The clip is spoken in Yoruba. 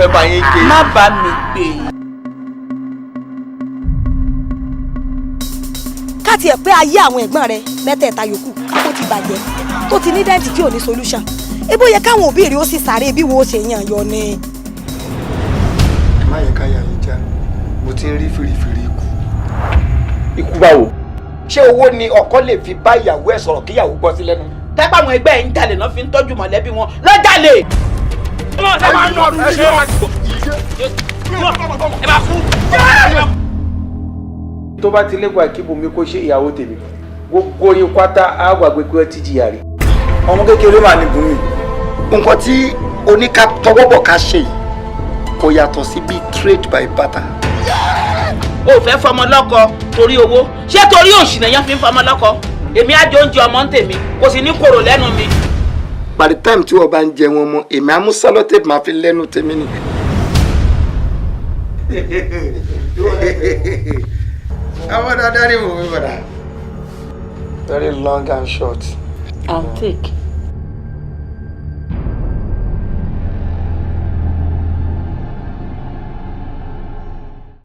fẹ́ bá yín gbé. má bá mi gbé. ká tiẹ̀ pé ayé àwọn ẹ̀gbọ́n rẹ mẹ́tẹ̀ẹ̀ta yòókù kó ti bàjẹ́ tó ti ní dẹ́ǹtì tí ò ní solution ebó yẹ káwọn òbí rẹ ó sì sáré bí wo ṣe yàn yọ ni. ẹ má yẹ ká yà yín já mo ti ń rí fìrìfìrì ikú. ikú báwo. ṣé owó ni ọkọ lè fi bá ìyàwó ẹ̀ sọ̀rọ̀ kí ìyàwó gbọ́ sí lẹ́nu. tẹ́pẹ́ àwọn ẹgbẹ́ ẹ̀ ń jalè náà fi ń tọ́jú mọ̀lẹ́bí wọn lọ́jàlè. ẹ máa ń lọ ọdún ṣé ẹ máa kú. tó bá ti lẹ́gbàá kíbomi kó ṣe ìyàwó tèmi gbogbo yín pátá àgbàgbé pé ó ti jìyà rí. ọmọ kékeré mà ní bùnmi. nǹkan tí oníka tọwọ́bọ̀ ká ṣe yìí kò yàtọ̀ sí bíi trade by barter. o ò fẹ́ fọmọ lọ́kọ torí owó ṣé torí òṣì nìyẹn fi ń fọmọ lọ́kọ èmi á jẹ oúnjẹ ọmọ ń tèmi kò sì ní kòrò lẹ́nu mi. by the time tí wọ́n bá ń jẹ wọn mọ́ èmi á mú sálọ́tẹ̀pù máa fi lẹ́nu tèmi ni. àwọn dáadáa ni mo fi padà. very long and short. I'll take.